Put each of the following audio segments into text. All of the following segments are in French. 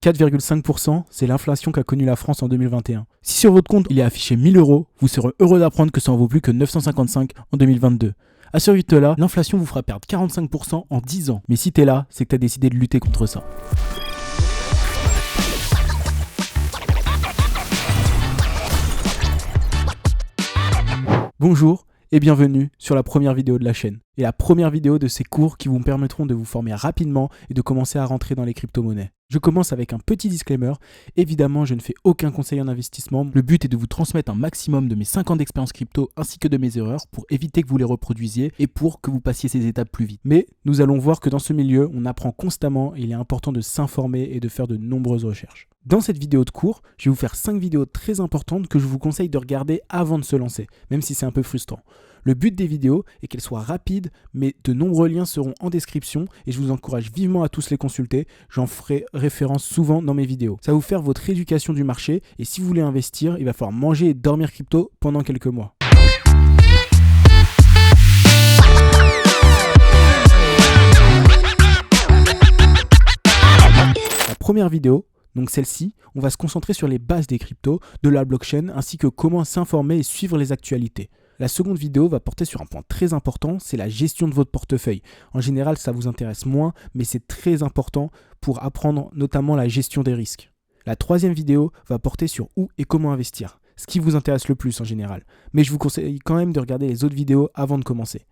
4,5%, c'est l'inflation qu'a connue la France en 2021. Si sur votre compte il est affiché 1000 €, vous serez heureux d'apprendre que ça en vaut plus que 955 en 2022. À ce rythme-là, l'inflation vous fera perdre 45% en 10 ans. Mais si t'es là, c'est que t'as décidé de lutter contre ça. Bonjour et bienvenue sur la première vidéo de la chaîne. Et la première vidéo de ces cours qui vous permettront de vous former rapidement et de commencer à rentrer dans les crypto-monnaies. Je commence avec un petit disclaimer. Évidemment, je ne fais aucun conseil en investissement. Le but est de vous transmettre un maximum de mes 5 ans d'expérience crypto ainsi que de mes erreurs pour éviter que vous les reproduisiez et pour que vous passiez ces étapes plus vite. Mais nous allons voir que dans ce milieu, on apprend constamment et il est important de s'informer et de faire de nombreuses recherches. Dans cette vidéo de cours, je vais vous faire 5 vidéos très importantes que je vous conseille de regarder avant de se lancer, même si c'est un peu frustrant. Le but des vidéos est qu'elles soient rapides, mais de nombreux liens seront en description et je vous encourage vivement à tous les consulter. J'en ferai référence souvent dans mes vidéos. Ça va vous faire votre éducation du marché et si vous voulez investir, il va falloir manger et dormir crypto pendant quelques mois. La première vidéo, donc celle-ci, on va se concentrer sur les bases des cryptos, de la blockchain, ainsi que comment s'informer et suivre les actualités. La seconde vidéo va porter sur un point très important, c'est la gestion de votre portefeuille. En général, ça vous intéresse moins, mais c'est très important pour apprendre notamment la gestion des risques. La troisième vidéo va porter sur où et comment investir, ce qui vous intéresse le plus en général. Mais je vous conseille quand même de regarder les autres vidéos avant de commencer.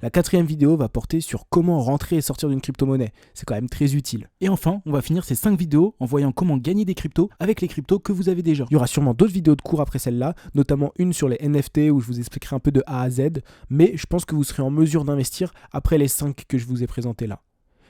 La quatrième vidéo va porter sur comment rentrer et sortir d'une crypto-monnaie. C'est quand même très utile. Et enfin, on va finir ces 5 vidéos en voyant comment gagner des cryptos avec les cryptos que vous avez déjà. Il y aura sûrement d'autres vidéos de cours après celle-là, notamment une sur les NFT où je vous expliquerai un peu de A à Z, mais je pense que vous serez en mesure d'investir après les 5 que je vous ai présentées là.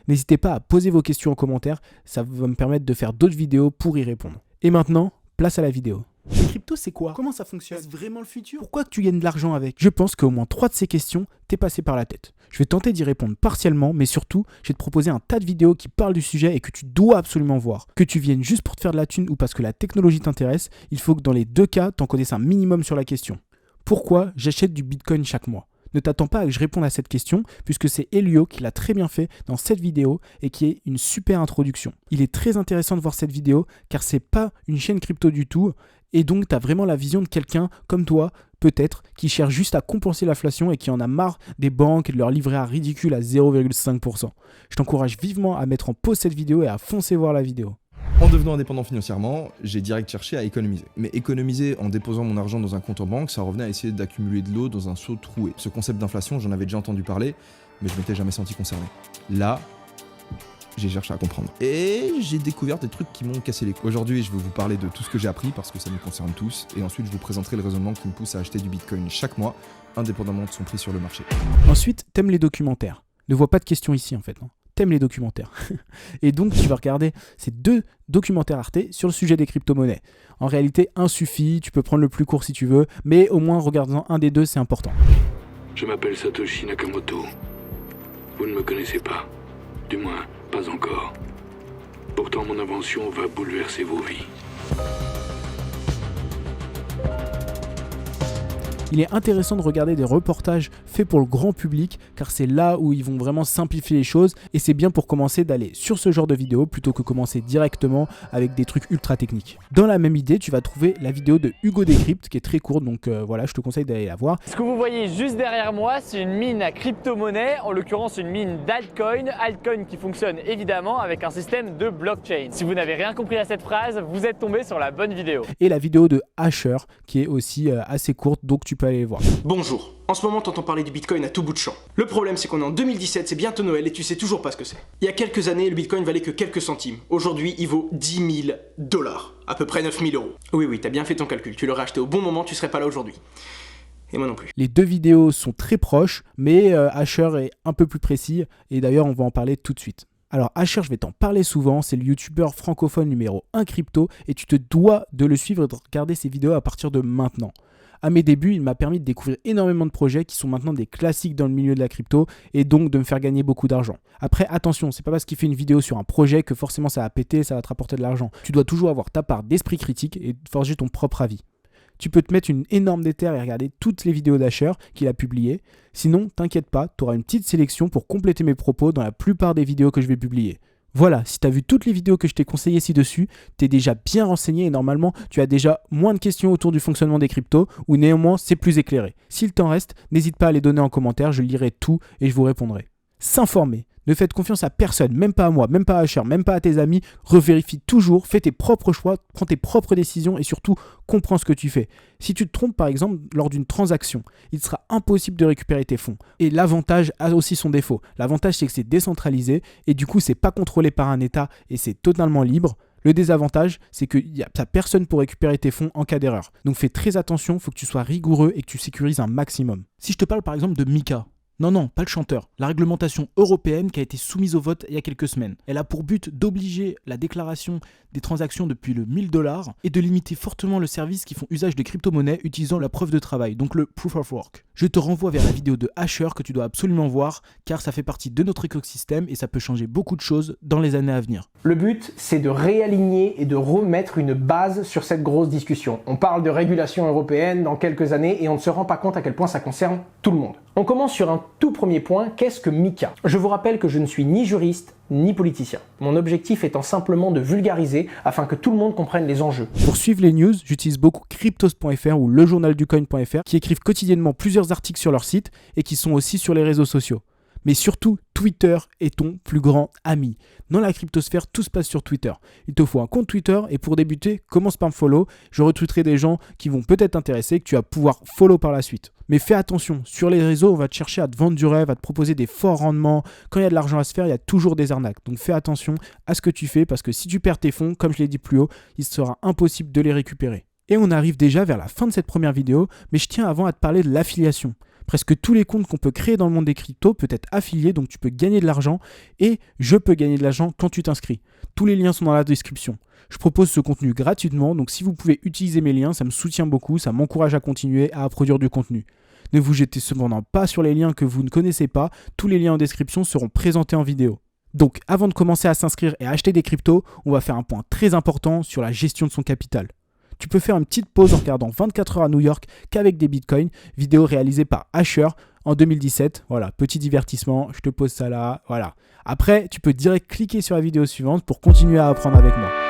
N'hésitez pas à poser vos questions en commentaire, ça va me permettre de faire d'autres vidéos pour y répondre. Et maintenant, place à la vidéo. Les cryptos, c'est quoi? Comment ça fonctionne? Est-ce vraiment le futur? Pourquoi tu gagnes de l'argent avec? Je pense qu'au moins 3 de ces questions t'est passé par la tête. Je vais tenter d'y répondre partiellement, mais surtout, je vais te proposer un tas de vidéos qui parlent du sujet et que tu dois absolument voir. Que tu viennes juste pour te faire de la thune ou parce que la technologie t'intéresse, il faut que dans les deux cas, t'en connaisses un minimum sur la question. Pourquoi j'achète du Bitcoin chaque mois? Ne t'attends pas à que je réponde à cette question, puisque c'est Elio qui l'a très bien fait dans cette vidéo et qui est une super introduction. Il est très intéressant de voir cette vidéo, car c'est pas une chaîne crypto du tout, et donc tu as vraiment la vision de quelqu'un comme toi, peut-être, qui cherche juste à compenser l'inflation et qui en a marre des banques et de leur livret A ridicule à 0,5%. Je t'encourage vivement à mettre en pause cette vidéo et à foncer voir la vidéo. En devenant indépendant financièrement, j'ai direct cherché à économiser. Mais économiser en déposant mon argent dans un compte en banque, ça revenait à essayer d'accumuler de l'eau dans un seau troué. Ce concept d'inflation, j'en avais déjà entendu parler, mais je m'étais jamais senti concerné. Là, j'ai cherché à comprendre. Et j'ai découvert des trucs qui m'ont cassé les couilles. Aujourd'hui, je vais vous parler de tout ce que j'ai appris parce que ça nous concerne tous. Et ensuite, je vous présenterai le raisonnement qui me pousse à acheter du Bitcoin chaque mois, indépendamment de son prix sur le marché. Ensuite, t'aimes les documentaires. Ne vois pas de questions ici en fait. T'aimes les documentaires. Et donc, tu vas regarder ces 2 documentaires Arte sur le sujet des crypto-monnaies. En réalité, un suffit, tu peux prendre le plus court si tu veux, mais au moins, regarde-en un des 2, c'est important. Je m'appelle Satoshi Nakamoto. Vous ne me connaissez pas. Du moins, pas encore. Pourtant, mon invention va bouleverser vos vies. Il est intéressant de regarder des reportages faits pour le grand public car c'est là où ils vont vraiment simplifier les choses et c'est bien pour commencer d'aller sur ce genre de vidéo plutôt que commencer directement avec des trucs ultra techniques. Dans la même idée, tu vas trouver la vidéo de Hugo Décrypte qui est très courte donc voilà, je te conseille d'aller la voir. Ce que vous voyez juste derrière moi, c'est une mine à crypto-monnaie, en l'occurrence une mine d'altcoin, altcoin qui fonctionne évidemment avec un système de blockchain. Si vous n'avez rien compris à cette phrase, vous êtes tombé sur la bonne vidéo. Et la vidéo de Asher qui est aussi assez courte donc tu peux aller les voir. Bonjour, en ce moment t'entends parler du Bitcoin à tout bout de champ. Le problème c'est qu'on est en 2017, c'est bientôt Noël et tu sais toujours pas ce que c'est. Il y a quelques années, le Bitcoin valait que quelques centimes. Aujourd'hui, il vaut 10 000 $, à peu près 9 000 €. Oui, t'as bien fait ton calcul, tu l'aurais acheté au bon moment, tu serais pas là aujourd'hui. Et moi non plus. Les 2 vidéos sont très proches, mais Asher est un peu plus précis et d'ailleurs on va en parler tout de suite. Alors Asher, je vais t'en parler souvent, c'est le youtubeur francophone numéro 1 crypto et tu te dois de le suivre et de regarder ses vidéos à partir de maintenant. À mes débuts, il m'a permis de découvrir énormément de projets qui sont maintenant des classiques dans le milieu de la crypto et donc de me faire gagner beaucoup d'argent. Après, attention, c'est pas parce qu'il fait une vidéo sur un projet que forcément ça va péter, ça va te rapporter de l'argent. Tu dois toujours avoir ta part d'esprit critique et forger ton propre avis. Tu peux te mettre une énorme déterre et regarder toutes les vidéos d'Asher qu'il a publiées. Sinon, t'inquiète pas, tu auras une petite sélection pour compléter mes propos dans la plupart des vidéos que je vais publier. Voilà, si tu as vu toutes les vidéos que je t'ai conseillées ci-dessus, tu es déjà bien renseigné et normalement tu as déjà moins de questions autour du fonctionnement des cryptos ou néanmoins c'est plus éclairé. S'il t'en reste, n'hésite pas à les donner en commentaire, je lirai tout et je vous répondrai. S'informer. Ne faites confiance à personne, même pas à moi, même pas à Asher, même pas à tes amis. Revérifie toujours, fais tes propres choix, prends tes propres décisions et surtout comprends ce que tu fais. Si tu te trompes par exemple lors d'une transaction, il sera impossible de récupérer tes fonds. Et l'avantage a aussi son défaut. L'avantage c'est que c'est décentralisé et du coup c'est pas contrôlé par un État et c'est totalement libre. Le désavantage, c'est qu'il n'y a personne pour récupérer tes fonds en cas d'erreur. Donc fais très attention, il faut que tu sois rigoureux et que tu sécurises un maximum. Si je te parle par exemple de Mika, non, pas le chanteur. La réglementation européenne qui a été soumise au vote il y a quelques semaines. Elle a pour but d'obliger la déclaration des transactions depuis le 1000 $ et de limiter fortement le service qui font usage des crypto-monnaies utilisant la preuve de travail, donc le Proof of Work. Je te renvoie vers la vidéo de Asher que tu dois absolument voir car ça fait partie de notre écosystème et ça peut changer beaucoup de choses dans les années à venir. Le but, c'est de réaligner et de remettre une base sur cette grosse discussion. On parle de régulation européenne dans quelques années et on ne se rend pas compte à quel point ça concerne tout le monde. On commence sur un tout premier point, qu'est-ce que Mika ? Je vous rappelle que je ne suis ni juriste ni politicien. Mon objectif étant simplement de vulgariser afin que tout le monde comprenne les enjeux. Pour suivre les news, j'utilise beaucoup cryptos.fr ou lejournalducoin.fr qui écrivent quotidiennement plusieurs articles sur leur site et qui sont aussi sur les réseaux sociaux. Mais surtout, Twitter est ton plus grand ami. Dans la cryptosphère, tout se passe sur Twitter. Il te faut un compte Twitter et pour débuter, commence par me follow. Je retweeterai des gens qui vont peut-être t'intéresser, que tu vas pouvoir follow par la suite. Mais fais attention, sur les réseaux, on va te chercher à te vendre du rêve, à te proposer des forts rendements. Quand il y a de l'argent à se faire, il y a toujours des arnaques. Donc fais attention à ce que tu fais parce que si tu perds tes fonds, comme je l'ai dit plus haut, il sera impossible de les récupérer. Et on arrive déjà vers la fin de cette première vidéo, mais je tiens avant à te parler de l'affiliation. Presque tous les comptes qu'on peut créer dans le monde des cryptos peuvent être affiliés, donc tu peux gagner de l'argent et je peux gagner de l'argent quand tu t'inscris. Tous les liens sont dans la description. Je propose ce contenu gratuitement, donc si vous pouvez utiliser mes liens, ça me soutient beaucoup, ça m'encourage à continuer à produire du contenu. Ne vous jetez cependant pas sur les liens que vous ne connaissez pas, tous les liens en description seront présentés en vidéo. Donc avant de commencer à s'inscrire et à acheter des cryptos, on va faire un point très important sur la gestion de son capital. Tu peux faire une petite pause en regardant 24 heures à New York qu'avec des bitcoins, vidéo réalisée par Asher en 2017. Voilà, petit divertissement, je te pose ça là, voilà. Après, tu peux direct cliquer sur la vidéo suivante pour continuer à apprendre avec moi.